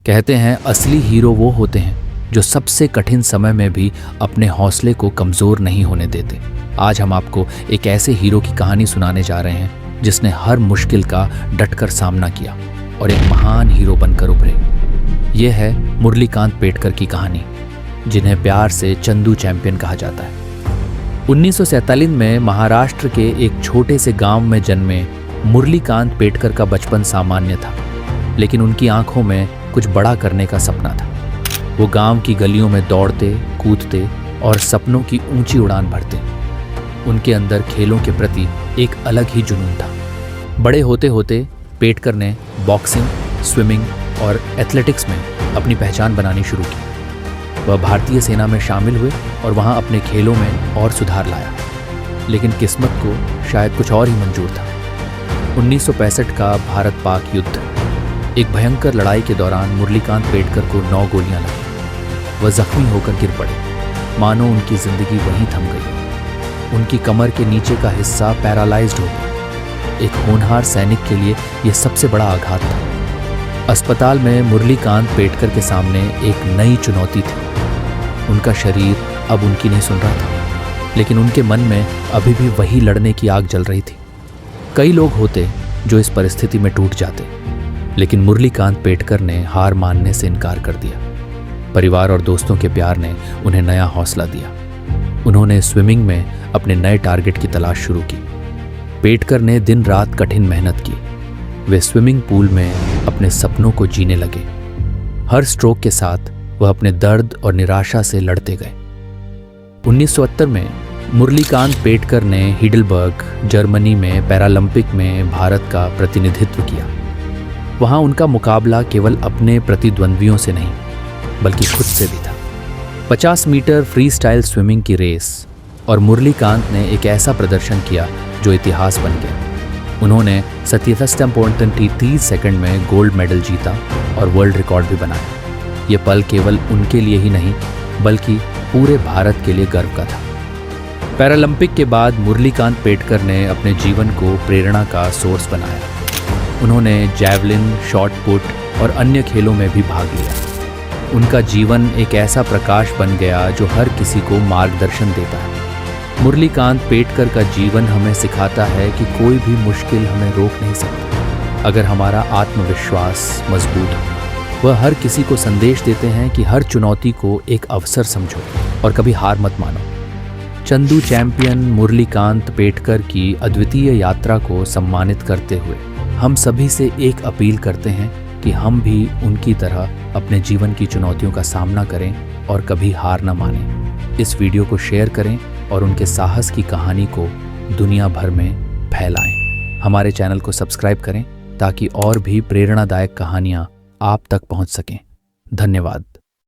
कहते हैं असली हीरो वो होते हैं जो सबसे कठिन समय में भी अपने हौसले को कमजोर नहीं होने देते। आज हम आपको एक ऐसे हीरो की कहानी सुनाने जा रहे हैं जिसने हर मुश्किल का डटकर सामना किया और एक महान हीरो बनकर उभरे। यह है मुरलीकांत पेटकर की कहानी, जिन्हें प्यार से चंदू चैंपियन कहा जाता है। 1947 में महाराष्ट्र के एक छोटे से गांव में जन्मे मुरलीकांत पेटकर का बचपन सामान्य था, लेकिन उनकी आंखों में कुछ बड़ा करने का सपना था। वो गांव की गलियों में दौड़ते, कूदते और सपनों की ऊंची उड़ान भरते। उनके अंदर खेलों के प्रति एक अलग ही जुनून था। बड़े होते होते पेटकर ने बॉक्सिंग, स्विमिंग और एथलेटिक्स में अपनी पहचान बनानी शुरू की। वह भारतीय सेना में शामिल हुए और वहां अपने खेलों में और सुधार लाया, लेकिन किस्मत को शायद कुछ और ही मंजूर था। 1965 का भारत पाक युद्ध, एक भयंकर लड़ाई के दौरान मुरलीकांत पेटकर को 9 गोलियां लगीं। वह जख्मी होकर गिर पड़े, मानो उनकी जिंदगी वहीं थम गई। उनकी कमर के नीचे का हिस्सा पैरालाइज्ड हो गया। एक होनहार सैनिक के लिए यह सबसे बड़ा आघात था। अस्पताल में मुरलीकांत पेटकर के सामने एक नई चुनौती थी। उनका शरीर अब उनकी नहीं सुन रहा था, लेकिन उनके मन में अभी भी वही लड़ने की आग जल रही थी। कई लोग होते जो इस परिस्थिति में टूट जाते, लेकिन मुरलीकांत पेटकर ने हार मानने से इनकार कर दिया। परिवार और दोस्तों के प्यार ने उन्हें नया हौसला दिया। उन्होंने स्विमिंग में अपने नए टारगेट की तलाश शुरू की। पेटकर ने दिन रात कठिन मेहनत की। वे स्विमिंग पूल में अपने सपनों को जीने लगे। हर स्ट्रोक के साथ वह अपने दर्द और निराशा से लड़ते गए। 1970 में मुरलीकांत पेटकर ने हिडलबर्ग, जर्मनी में पैरालंपिक में भारत का प्रतिनिधित्व किया। वहां उनका मुकाबला केवल अपने प्रतिद्वंद्वियों से नहीं, बल्कि खुद से भी था। 50 मीटर फ्री स्टाइल स्विमिंग की रेस और मुरलीकांत ने एक ऐसा प्रदर्शन किया जो इतिहास बन गया। उन्होंने 37.30 सेकंड में गोल्ड मेडल जीता और वर्ल्ड रिकॉर्ड भी बनाया। ये पल केवल उनके लिए ही नहीं, बल्कि पूरे भारत के लिए गर्व का था। पैरालंपिक के बाद मुरलीकांत पेटकर ने अपने जीवन को प्रेरणा का सोर्स बनाया। उन्होंने जैवलिन, शॉट पुट और अन्य खेलों में भी भाग लिया। उनका जीवन एक ऐसा प्रकाश बन गया जो हर किसी को मार्गदर्शन देता है। मुरलीकांत पेटकर का जीवन हमें सिखाता है कि कोई भी मुश्किल हमें रोक नहीं सकता, अगर हमारा आत्मविश्वास मजबूत हो। वह हर किसी को संदेश देते हैं कि हर चुनौती को एक अवसर समझो और कभी हार मत मानो। चंदू चैंपियन मुरलीकांत पेटकर की अद्वितीय यात्रा को सम्मानित करते हुए हम सभी से एक अपील करते हैं कि हम भी उनकी तरह अपने जीवन की चुनौतियों का सामना करें और कभी हार न मानें। इस वीडियो को शेयर करें और उनके साहस की कहानी को दुनिया भर में फैलाएं। हमारे चैनल को सब्सक्राइब करें ताकि और भी प्रेरणादायक कहानियां आप तक पहुंच सकें। धन्यवाद।